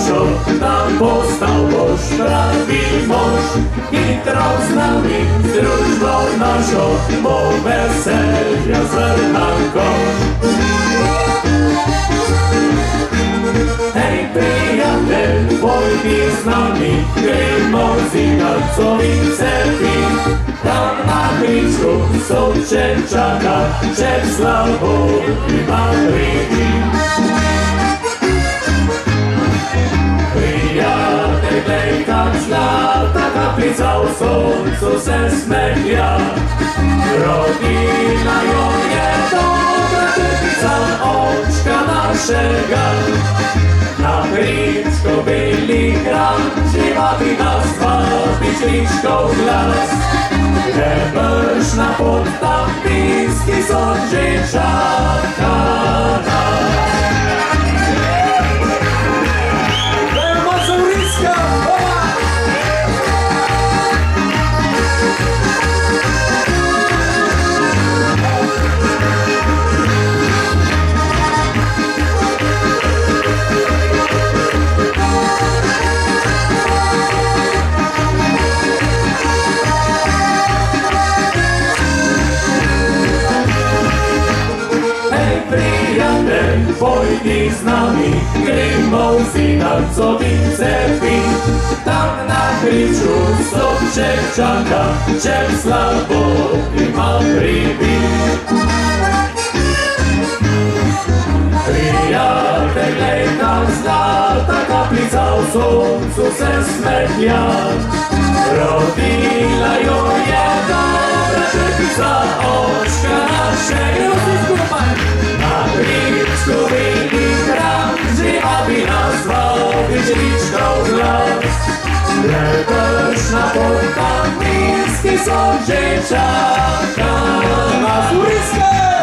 Našo tam postał boż, prawi mąż. Hitro z nami, z drużbą naszą, bo weselia zerna kosz. Hej, przyjaciel, pójdź z nami, Grymozina, co wice pi. Tam na Krycku są Czeczaka, Czesławo i Madrygi. Przyjaciel, ta kaplica u słońcu se smętnia. Rodzina ją nie dobra, typica oczka naszego. Na Krycku byli granci, bawi nas bawić liczką glas. Żebyś na podtapiski sądzieczaka nas. Pójdź z nami, Grymozina, co wice pi. Tam na Krycku są Czeczaka, Czesławo i Madrygi. Przyjaciele, tam zna, ta kaplica u słońcu se smętnia. Rodzina ją je dobra, typica oczka naszego. Na Krycku byli granci, aby nas bawić liczką glas. Żebyś na podtapiski sądzieczaka nas.